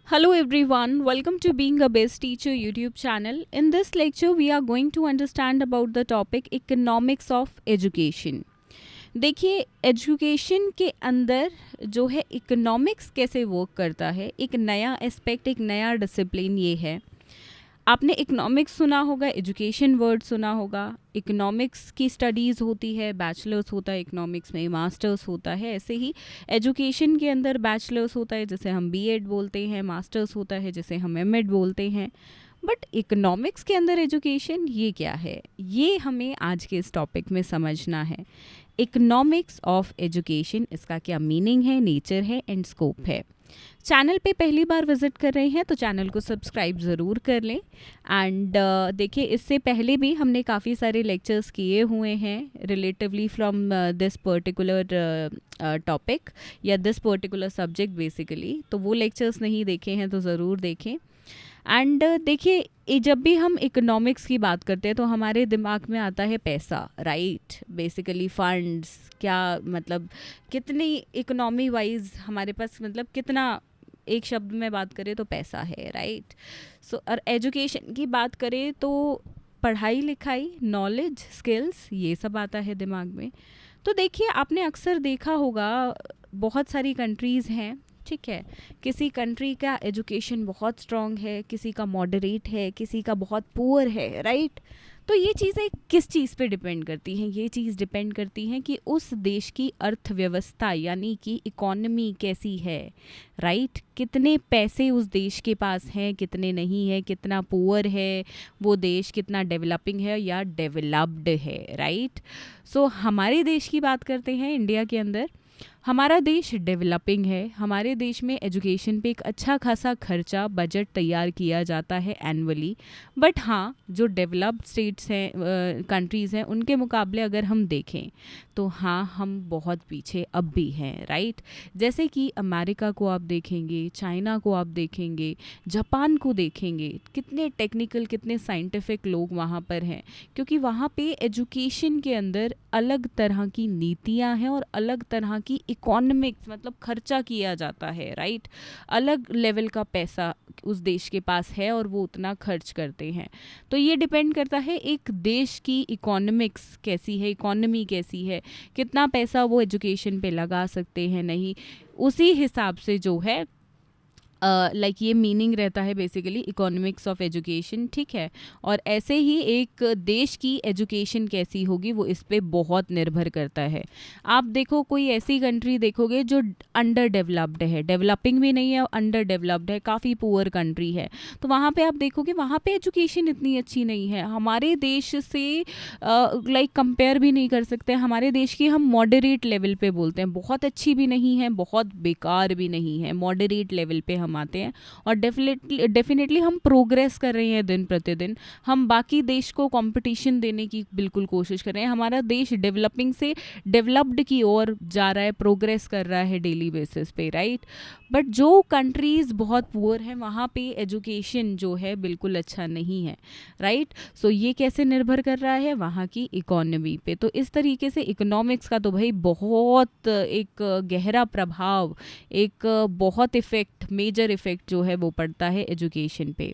Hello everyone, welcome to Being a Best Teacher YouTube channel. In this lecture, we are going to understand about the topic economics of education. देखिए education के अंदर जो है economics कैसे work करता है, एक नया एस्पेक्ट, एक नया डिसिप्लिन ये है। आपने इकोनॉमिक्स सुना होगा, एजुकेशन वर्ड सुना होगा। इकोनॉमिक्स की स्टडीज़ होती है, बैचलर्स होता है इकोनॉमिक्स में, मास्टर्स होता है। ऐसे ही एजुकेशन के अंदर बैचलर्स होता है जिसे हम बीएड बोलते हैं, मास्टर्स होता है जिसे हम एमएड बोलते हैं। बट इकोनॉमिक्स के अंदर एजुकेशन ये क्या है, ये हमें आज के इस टॉपिक में समझना है। इकोनॉमिक्स ऑफ एजुकेशन, इसका क्या मीनिंग है, नेचर है एंड स्कोप है। चैनल पे पहली बार विज़िट कर रहे हैं तो चैनल को सब्सक्राइब ज़रूर कर लें। एंड देखिए, इससे पहले भी हमने काफ़ी सारे लेक्चर्स किए हुए हैं relatively from this particular topic या दिस पर्टिकुलर सब्जेक्ट बेसिकली, तो वो लेक्चर्स नहीं देखे हैं तो ज़रूर देखें। एंड देखिए, जब भी हम इकोनॉमिक्स की बात करते हैं तो हमारे दिमाग में आता है पैसा, राइट। बेसिकली फंड्स, क्या मतलब कितनी इकोनॉमी वाइज हमारे पास, मतलब कितना, एक शब्द में बात करें तो पैसा है, राइट। सो और एजुकेशन की बात करें तो पढ़ाई लिखाई, नॉलेज, स्किल्स, ये सब आता है दिमाग में। तो देखिए, आपने अक्सर देखा होगा बहुत सारी कंट्रीज़ हैं, ठीक है। किसी कंट्री का एजुकेशन बहुत स्ट्रॉन्ग है, किसी का मॉडरेट है, किसी का बहुत पुअर है, राइट। तो ये चीज़ें किस चीज़ पे डिपेंड करती हैं? ये चीज़ डिपेंड करती हैं कि उस देश की अर्थव्यवस्था यानी कि इकोनॉमी कैसी है, राइट। कितने पैसे उस देश के पास हैं, कितने नहीं है, कितना पुअर है वो देश, कितना डेवलपिंग है या डेवलप्ड है, राइट। सो हमारे देश की बात करते हैं, इंडिया के अंदर हमारा देश डेवलपिंग है। हमारे देश में एजुकेशन पे एक अच्छा खासा खर्चा, बजट तैयार किया जाता है एनुअली। बट हाँ, जो डेवलप्ड स्टेट्स हैं, कंट्रीज़ हैं, उनके मुकाबले अगर हम देखें तो हाँ, हम बहुत पीछे अब भी हैं, राइट। जैसे कि अमेरिका को आप देखेंगे, चाइना को आप देखेंगे, जापान को देखेंगे, कितने टेक्निकल, कितने साइंटिफिक लोग वहाँ पर हैं, क्योंकि वहाँ पे एजुकेशन के अंदर अलग तरह की नीतियाँ हैं और अलग तरह की इकोनॉमिक्स, मतलब खर्चा किया जाता है, राइट। अलग लेवल का पैसा उस देश के पास है और वो उतना खर्च करते हैं। तो ये डिपेंड करता है एक देश की इकोनॉमिक्स कैसी है, इकोनॉमी कैसी है, कितना पैसा वो एजुकेशन पे लगा सकते हैं, नहीं, उसी हिसाब से जो है लाइक ये मीनिंग रहता है बेसिकली इकोनॉमिक्स ऑफ एजुकेशन, ठीक है। और ऐसे ही एक देश की एजुकेशन कैसी होगी वो इस पे बहुत निर्भर करता है। आप देखो, कोई ऐसी कंट्री देखोगे जो अंडर डेवलप्ड है, डेवलपिंग भी नहीं है और अंडर डेवलप्ड है, काफ़ी पुअर कंट्री है, तो वहाँ पे आप देखोगे वहाँ पे एजुकेशन इतनी अच्छी नहीं है। हमारे देश से लाइक कंपेयर भी नहीं कर सकते। हमारे देश की हम मॉडरेट लेवल पे बोलते हैं, बहुत अच्छी भी नहीं है, बहुत बेकार भी नहीं है, मॉडरेट लेवल पे हम आते हैं। और डेफिनेटली हम प्रोग्रेस कर रहे हैं दिन प्रतिदिन। हम बाकी देश को कंपटीशन देने की बिल्कुल कोशिश कर रहे हैं। हमारा देश डेवलपिंग से डेवलप्ड की ओर जा रहा है, प्रोग्रेस कर रहा है डेली बेसिस पे, राइट। बट जो कंट्रीज़ बहुत पुअर हैं वहाँ पे एजुकेशन जो है बिल्कुल अच्छा नहीं है, राइट। सो ये कैसे निर्भर कर रहा है? वहाँ की इकोनॉमी पे। तो इस तरीके से इकोनॉमिक्स का तो भाई बहुत एक गहरा प्रभाव, एक बहुत इफ़ेक्ट, मेजर इफ़ेक्ट जो है वो पड़ता है एजुकेशन पे।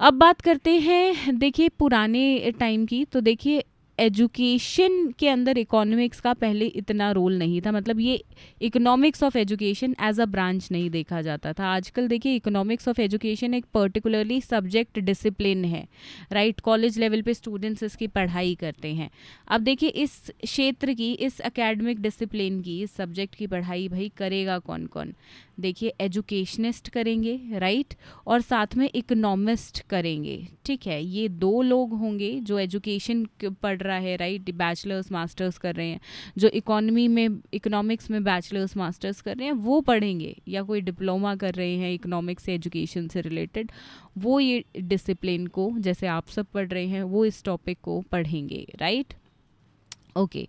अब बात करते हैं देखिए पुराने टाइम की। तो देखिए, एजुकेशन के अंदर इकोनॉमिक्स का पहले इतना रोल नहीं था, मतलब ये economics of education as a branch नहीं देखा जाता था। आजकल देखिए, इकोनॉमिक्स ऑफ एजुकेशन एक पर्टिकुलरली सब्जेक्ट डिसिप्लिन है, राइट। कॉलेज लेवल पे स्टूडेंट्स इसकी पढ़ाई करते हैं। अब देखिए, इस क्षेत्र की, इस एकेडमिक डिसिप्लिन की, इस सब्जेक्ट की पढ़ाई भाई करेगा कौन कौन? देखिए, एजुकेशनिस्ट करेंगे, राइट, और साथ में इकोनॉमिस्ट करेंगे, ठीक है। ये दो लोग होंगे जो एजुकेशन पढ़ रहा है, राइट, बैचलर्स मास्टर्स कर रहे हैं, जो इकोनॉमी में, इकोनॉमिक्स में बैचलर्स मास्टर्स कर रहे हैं वो पढ़ेंगे, या कोई डिप्लोमा कर रहे हैं इकोनॉमिक्स से, एजुकेशन से रिलेटेड, वो ये डिसिप्लिन को, जैसे आप सब पढ़ रहे हैं, वो इस टॉपिक को पढ़ेंगे, राइट। ओके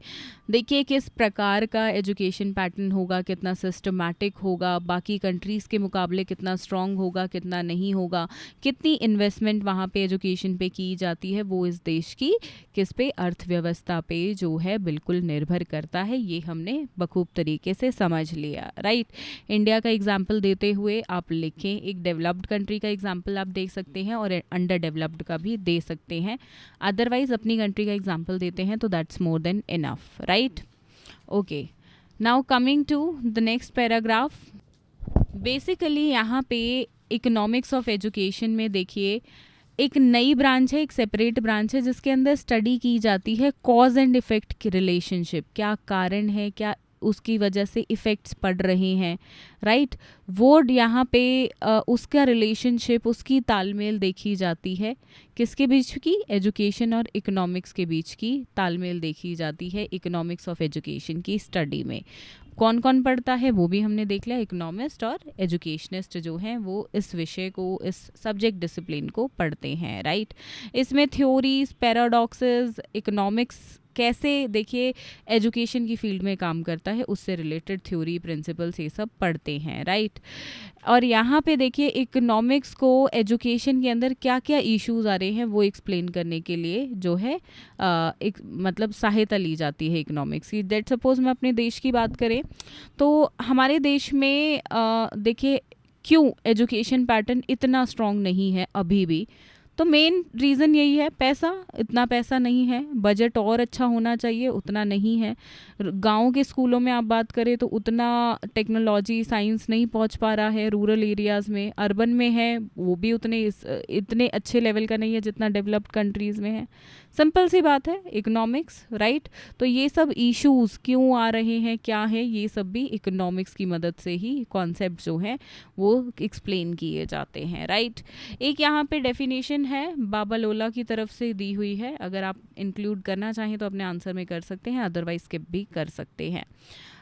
देखिए किस प्रकार का एजुकेशन पैटर्न होगा, कितना सिस्टमैटिक होगा, बाकी कंट्रीज़ के मुकाबले कितना स्ट्रॉन्ग होगा, कितना नहीं होगा, कितनी इन्वेस्टमेंट वहाँ पे एजुकेशन पे की जाती है, वो इस देश की किस पे अर्थव्यवस्था पे जो है बिल्कुल निर्भर करता है। ये हमने बखूब तरीके से समझ लिया, राइट। इंडिया का एग्जाम्पल देते हुए आप लिखें, एक डेवलप्ड कंट्री का एग्जाम्पल आप देख सकते हैं और अंडर डेवलप्ड का भी दे सकते हैं। अदरवाइज अपनी कंट्री का एग्जाम्पल देते हैं तो that's more than enough, right. Okay, now coming to the next paragraph. Basically यहाँ पे इकोनॉमिक्स ऑफ एजुकेशन में देखिए एक नई ब्रांच है, एक सेपरेट ब्रांच है जिसके अंदर स्टडी की जाती है कॉज एंड इफेक्ट की रिलेशनशिप, क्या कारण है, क्या उसकी वजह से इफ़ेक्ट्स पड़ रहे हैं, राइट। वो यहाँ पे उसका रिलेशनशिप, उसकी तालमेल देखी जाती है, किसके बीच की, एजुकेशन और इकोनॉमिक्स के बीच की तालमेल देखी जाती है इकोनॉमिक्स ऑफ एजुकेशन की स्टडी में। कौन कौन पढ़ता है वो भी हमने देख लिया, इकोनॉमिस्ट और एजुकेशनिस्ट जो हैं वो इस विषय को, इस सब्जेक्ट डिसिप्लिन को पढ़ते हैं, राइट। इसमें थ्योरीज, पैराडॉक्सेस, इकोनॉमिक्स कैसे देखिए एजुकेशन की फील्ड में काम करता है उससे रिलेटेड थ्योरी, प्रिंसिपल्स, ये सब पढ़ते हैं, राइट। और यहाँ पे देखिए इकोनॉमिक्स को एजुकेशन के अंदर क्या क्या इश्यूज आ रहे हैं वो एक्सप्लेन करने के लिए जो है एक मतलब सहायता ली जाती है इकोनॉमिक्स की। दैट सपोज मैं अपने देश की बात करें तो हमारे देश में देखिए क्यों एजुकेशन पैटर्न इतना स्ट्रॉन्ग नहीं है अभी भी, तो मेन रीज़न यही है, पैसा, इतना पैसा नहीं है, बजट और अच्छा होना चाहिए, उतना नहीं है। गांव के स्कूलों में आप बात करें तो उतना टेक्नोलॉजी, साइंस नहीं पहुंच पा रहा है रूरल एरियाज़ में। अर्बन में है वो भी इतने अच्छे लेवल का नहीं है जितना डेवलप्ड कंट्रीज़ में है। सिंपल सी बात है, इकोनॉमिक्स, राइट। तो ये सब इश्यूज़ क्यों आ रहे हैं, क्या है, ये सब भी इकोनॉमिक्स की मदद से ही कॉन्सेप्ट जो है वो एक्सप्लेन किए जाते हैं, राइट। एक यहाँ पे डेफिनेशन है बाबालोला की तरफ से दी हुई है, अगर आप इंक्लूड करना चाहें तो अपने आंसर में कर सकते हैं, अदरवाइज स्किप भी कर सकते हैं।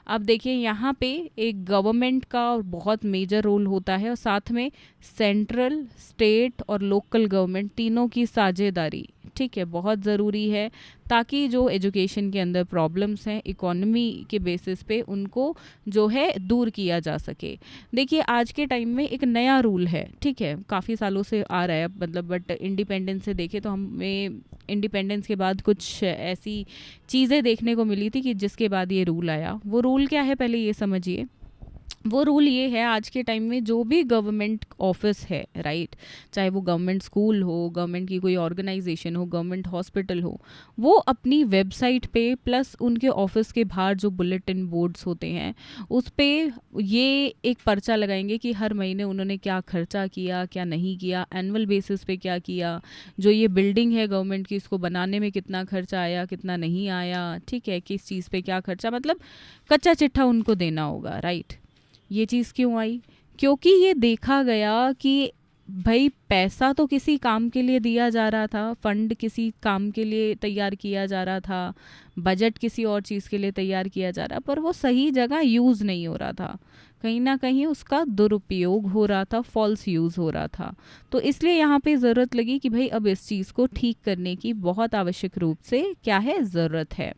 अब देखिए यहाँ पे एक गवर्नमेंट का बहुत मेजर रोल होता है और साथ में सेंट्रल, स्टेट और लोकल गवर्नमेंट तीनों की साझेदारी, ठीक है, बहुत ज़रूरी है ताकि जो एजुकेशन के अंदर प्रॉब्लम्स हैं इकोनॉमी के बेसिस पे उनको जो है दूर किया जा सके। देखिए आज के टाइम में एक नया रूल है, ठीक है, काफ़ी सालों से आ रहा है मतलब, बट इंडिपेंडेंस से देखें तो हमें इंडिपेंडेंस के बाद कुछ ऐसी चीज़ें देखने को मिली थी कि जिसके बाद ये रूल आया। वो रूल क्या है पहले ये समझिए। वो रूल ये है, आज के टाइम में जो भी गवर्नमेंट ऑफिस है, राइट, चाहे वो गवर्नमेंट स्कूल हो, गवर्नमेंट की कोई ऑर्गेनाइजेशन हो, गवर्नमेंट हॉस्पिटल हो, वो अपनी वेबसाइट पे प्लस उनके ऑफिस के बाहर जो बुलेटिन बोर्ड्स होते हैं उस पे ये एक पर्चा लगाएंगे कि हर महीने उन्होंने क्या खर्चा किया, क्या नहीं किया, एनुअल बेसिस पे क्या किया, जो ये बिल्डिंग है गवर्नमेंट की इसको बनाने में कितना खर्चा आया, कितना नहीं आया, ठीक है, किस चीज़ पे क्या खर्चा, मतलब कच्चा चिट्ठा उनको देना होगा, राइट। ये चीज़ क्यों आई, क्योंकि ये देखा गया कि भाई पैसा तो किसी काम के लिए दिया जा रहा था, फंड किसी काम के लिए तैयार किया जा रहा था, बजट किसी और चीज़ के लिए तैयार किया जा रहा, पर वो सही जगह यूज़ नहीं हो रहा था, कहीं ना कहीं उसका दुरुपयोग हो रहा था, फॉल्स यूज़ हो रहा था। तो इसलिए यहाँ पे ज़रूरत लगी कि भाई अब इस चीज़ को ठीक करने की बहुत आवश्यक रूप से क्या है, ज़रूरत है।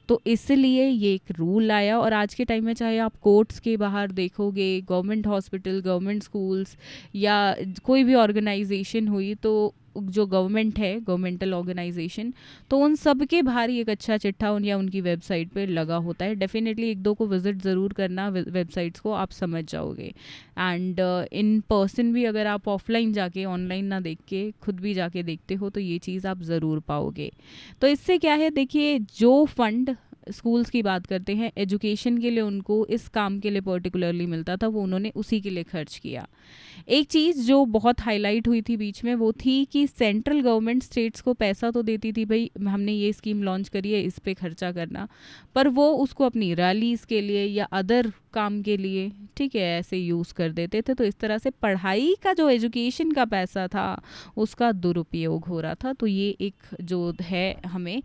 तो इसलिए ये एक रूल आया और आज के टाइम में चाहे आप कोर्ट्स के बाहर देखोगे, गवर्नमेंट हॉस्पिटल, गवर्नमेंट स्कूल्स या कोई भी ऑर्गेनाइजेशन हुई, तो जो गवर्नमेंट है, गवर्नमेंटल ऑर्गेनाइजेशन, तो उन सब के बाहर ही एक अच्छा चिट्ठा या उनकी वेबसाइट पे लगा होता है। डेफिनेटली एक दो को विजिट ज़रूर करना वेबसाइट्स को, आप समझ जाओगे। एंड इन पर्सन भी अगर आप ऑफलाइन जाके, ऑनलाइन ना देख के खुद भी जाके देखते हो तो ये चीज़ आप ज़रूर पाओगे। तो इससे क्या है, देखिए जो फंड स्कूल्स की बात करते हैं एजुकेशन के लिए उनको इस काम के लिए पर्टिकुलरली मिलता था, वो उन्होंने उसी के लिए खर्च किया। एक चीज़ जो बहुत हाईलाइट हुई थी बीच में वो थी कि सेंट्रल गवर्नमेंट स्टेट्स को पैसा तो देती थी, भाई हमने ये स्कीम लॉन्च करी है, इस पे खर्चा करना, पर वो उसको अपनी रैलीज़ के लिए या अदर काम के लिए, ठीक है, ऐसे यूज़ कर देते थे। तो इस तरह से पढ़ाई का जो एजुकेशन का पैसा था उसका दुरुपयोग हो रहा था। तो ये एक जो है हमें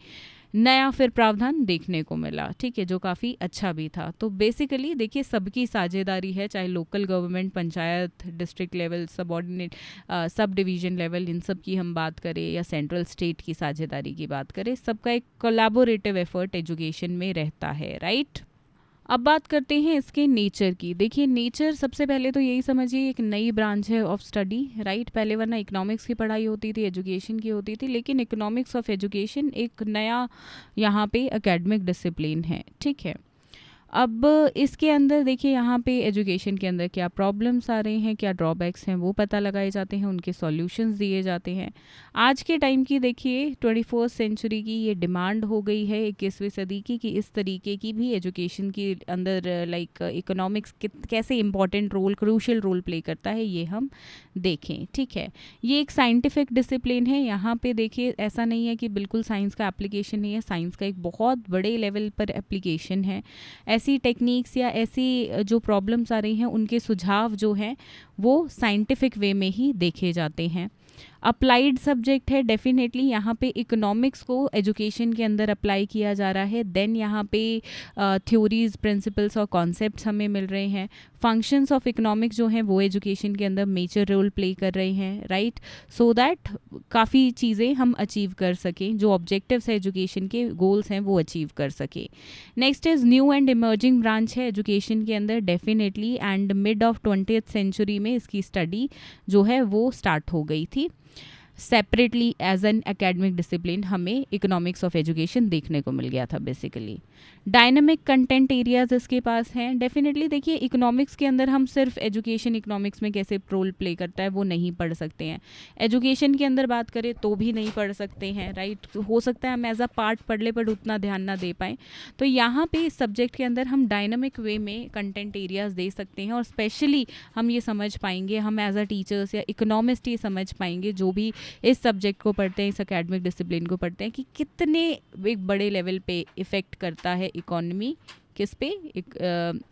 नया फिर प्रावधान देखने को मिला, ठीक है, जो काफ़ी अच्छा भी था। तो बेसिकली देखिए सबकी साझेदारी है, चाहे local government, panchayat, district level, subordinate, subdivision level, इन सब की हम बात करें या सेंट्रल स्टेट की साझेदारी की बात करें, सबका एक कोलैबोरेटिव एफर्ट एजुकेशन में रहता है, राइट। अब बात करते हैं इसके नेचर की। देखिए नेचर सबसे पहले तो यही समझिए एक नई ब्रांच है ऑफ स्टडी, राइट। पहले वरना इकोनॉमिक्स की पढ़ाई होती थी, एजुकेशन की होती थी, लेकिन इकोनॉमिक्स ऑफ एजुकेशन एक नया यहाँ पे एकेडमिक डिसिप्लिन है, ठीक है। अब इसके अंदर देखिए यहाँ पे एजुकेशन के अंदर क्या प्रॉब्लम्स आ रहे हैं, क्या ड्रॉबैक्स हैं, वो पता लगाए जाते हैं, उनके सॉल्यूशंस दिए जाते हैं। आज के टाइम की देखिए 21st सेंचुरी की ये डिमांड हो गई है 21वीं सदी की कि इस तरीके की भी एजुकेशन के अंदर लाइक इकोनॉमिक्स कैसे important role, crucial role play करता है, ये हम देखें, ठीक है। ये एक साइंटिफिक डिसिप्लिन है। यहाँ पे देखिए ऐसा नहीं है कि बिल्कुल साइंस का एप्लीकेशन नहीं है, साइंस का एक बहुत बड़े लेवल पर एप्लीकेशन है। ऐसी टेक्निक्स या ऐसी जो प्रॉब्लम्स आ रही हैं उनके सुझाव जो हैं वो साइंटिफिक वे में ही देखे जाते हैं। अप्लाइड सब्जेक्ट है, डेफिनेटली यहाँ पे इकोनॉमिक्स को एजुकेशन के अंदर अप्लाई किया जा रहा है। देन यहाँ पे थ्योरीज, प्रिंसिपल्स और कॉन्सेप्ट्स हमें मिल रहे हैं। फंक्शंस ऑफ इकोनॉमिक्स जो हैं वो एजुकेशन के अंदर मेजर रोल प्ले कर रहे हैं, राइट, सो दैट काफ़ी चीज़ें हम अचीव कर सकें, जो ऑब्जेक्टिव्स है एजुकेशन के, गोल्स हैं, वो अचीव कर सकें। Next is new and emerging branch है एजुकेशन के अंदर, definitely, and mid of 20th century में इसकी स्टडी जो है वो स्टार्ट हो गई थी। Separately as an academic discipline हमें इकोनॉमिक्स ऑफ एजुकेशन देखने को मिल गया था बेसिकली। डायनामिक कंटेंट एरियाज इसके पास हैं। डेफिनेटली देखिए इकोनॉमिक्स के अंदर हम सिर्फ एजुकेशन इकोनॉमिक्स में कैसे रोल प्ले करता है वो नहीं पढ़ सकते हैं, एजुकेशन के अंदर बात करें तो भी नहीं पढ़ सकते हैं, राइट। हो सकता है हम एज अ पार्ट पढ़ ले बट उतना ध्यान ना दे पाएँ। तो यहाँ पे इस सब्जेक्ट के अंदर हम डायनामिक वे में कंटेंट एरियाज दे सकते हैं और स्पेशली हम ये समझ पाएंगे, हम एज अ टीचर्स या इकोनॉमिस्ट ये समझ पाएंगे जो भी इस सब्जेक्ट को पढ़ते हैं, इस एकेडमिक डिसिप्लिन को पढ़ते हैं, कि कितने एक बड़े लेवल पे इफ़ेक्ट करता है इकोनॉमी, किस पे,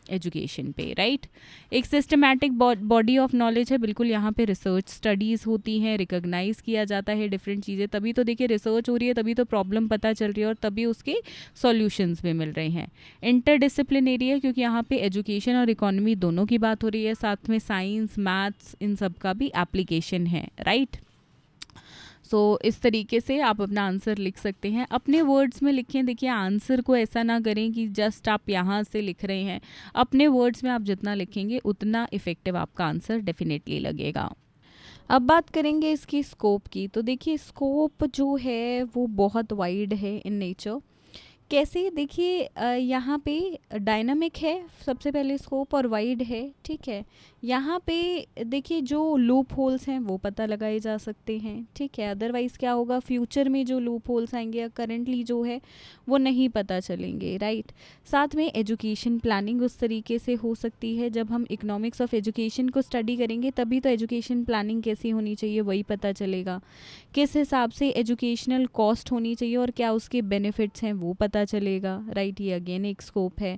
एजुकेशन पे, राइट। एक सिस्टमैटिक बॉडी ऑफ नॉलेज है, बिल्कुल यहाँ पे रिसर्च स्टडीज़ होती हैं, रिकॉग्नाइज किया जाता है डिफरेंट चीज़ें, तभी तो देखिए रिसर्च हो रही है, तभी तो प्रॉब्लम पता चल रही है और तभी उसके सॉल्यूशंस भी मिल रहे हैं। इंटरडिसिप्लिनरी है क्योंकि यहाँ पे एजुकेशन और इकोनॉमी दोनों की बात हो रही है, साथ में साइंस, मैथ्स, इन सब का भी एप्लीकेशन है, राइट। सो इस तरीके से आप अपना आंसर लिख सकते हैं, अपने वर्ड्स में लिखें। देखिए आंसर को ऐसा ना करें कि जस्ट आप यहाँ से लिख रहे हैं, अपने वर्ड्स में आप जितना लिखेंगे उतना इफ़ेक्टिव आपका आंसर डेफिनेटली लगेगा। अब बात करेंगे इसकी स्कोप की। तो देखिए स्कोप जो है वो बहुत वाइड है इन नेचर। कैसे, देखिए यहाँ पे डायनामिक है सबसे पहले स्कोप और वाइड है, ठीक है। यहाँ पे देखिए जो लूप होल्स हैं वो पता लगाए जा सकते हैं, ठीक है। अदरवाइज़ क्या होगा, फ्यूचर में जो लूप होल्स आएंगे या करंटली जो है वो नहीं पता चलेंगे, राइट। साथ में एजुकेशन प्लानिंग उस तरीके से हो सकती है, जब हम इकोनॉमिक्स ऑफ एजुकेशन को स्टडी करेंगे तभी तो एजुकेशन प्लानिंग कैसी होनी चाहिए वही पता चलेगा, किस हिसाब से एजुकेशनल कॉस्ट होनी चाहिए और क्या उसके बेनिफिट्स हैं वो पता चलेगा, राइट। ये अगेन एक स्कोप है।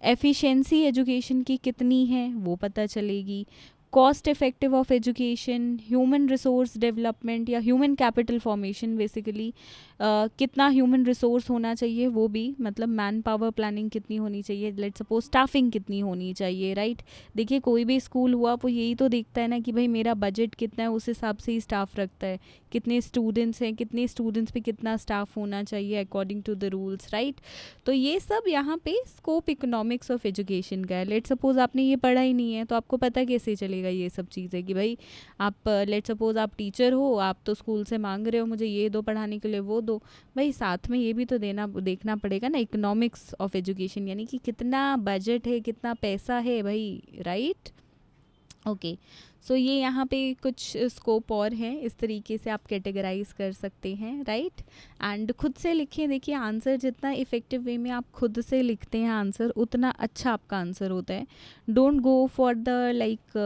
एफिशिएंसी एजुकेशन की कितनी है वो पता चलेगी। Cost effective of education, human resource development या ह्यूमन कैपिटल फॉर्मेशन, बेसिकली कितना ह्यूमन रिसोर्स होना चाहिए वो भी, मतलब मैन पावर प्लानिंग कितनी होनी चाहिए, लेट सपोज स्टाफिंग कितनी होनी चाहिए, राइट। देखिए कोई भी स्कूल हुआ वो यही तो देखता है ना कि भाई मेरा बजट कितना है, उस हिसाब से ही स्टाफ रखता है, कितने स्टूडेंट्स हैं, कितने स्टूडेंट्स पे कितना स्टाफ होना चाहिए according to the rules, right. तो ये सब यहाँ पे स्कोप इकोनॉमिक्स ऑफ एजुकेशन का है। लेट सपोज आपने ये पढ़ा ही नहीं है तो आपको पता कैसे चलेगा ये सब चीज़ें कि भाई आप लेट सपोज आप टीचर हो, आप तो स्कूल से मांग रहे हो मुझे ये दो पढ़ाने के लिए, वो दो, भाई साथ में ये भी तो देखना पड़ेगा ना, इकोनॉमिक्स ऑफ एजुकेशन यानी कि कितना बजट है, कितना पैसा है भाई, राइट। ओके, सो ये यहाँ पे कुछ स्कोप और है, इस तरीके से आप कैटेगराइज कर सकते हैं, राइट। एंड खुद से लिखें। देखिए आंसर जितना इफ़ेक्टिव वे में आप खुद से लिखते हैं आंसर, उतना अच्छा आपका आंसर होता है। Don't go for the like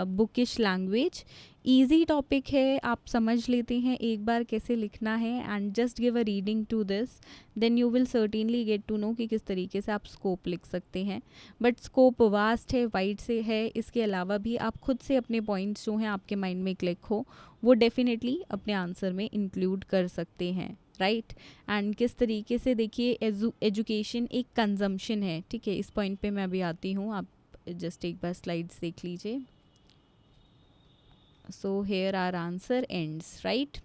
bookish language. Easy topic है, आप समझ लेते हैं एक बार कैसे लिखना है, and just give a reading to this, then you will certainly get to know कि किस तरीके से आप स्कोप लिख सकते हैं। बट स्कोप वास्ट है, वाइड से है, इसके अलावा भी आप खुद से अपने पॉइंट्स जो हैं आपके माइंड में क्लिक हो वो डेफिनेटली अपने आंसर में इंक्लूड कर सकते हैं, राइट। एंड किस तरीके से देखिए एजुकेशन एक कंजम्पशन है, ठीक है। इस पॉइंट पे मैं अभी आती हूँ, आप जस्ट एक बार स्लाइड्स देख लीजिए। So here our answer ends, right.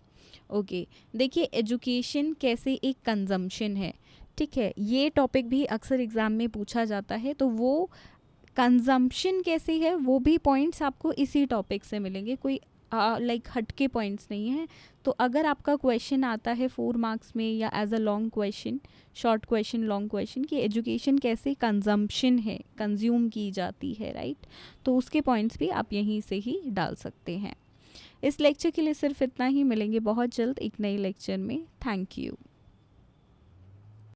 Okay, देखिए एजुकेशन कैसे एक कंजम्पशन है, ठीक है। ये टॉपिक भी अक्सर एग्ज़ाम में पूछा जाता है, तो वो कंजम्पशन कैसे है वो भी पॉइंट्स आपको इसी टॉपिक से मिलेंगे, कोई लाइक हटके पॉइंट्स नहीं है। तो अगर आपका क्वेश्चन आता है 4 मार्क्स में या as a long question, short question, long question कि एजुकेशन कैसे कंजम्पशन है, कंज्यूम की जाती है, राइट, तो उसके पॉइंट्स भी आप यहीं से ही डाल सकते हैं। इस लेक्चर के लिए सिर्फ इतना ही, मिलेंगे बहुत जल्द एक नई लेक्चर में। Thank you.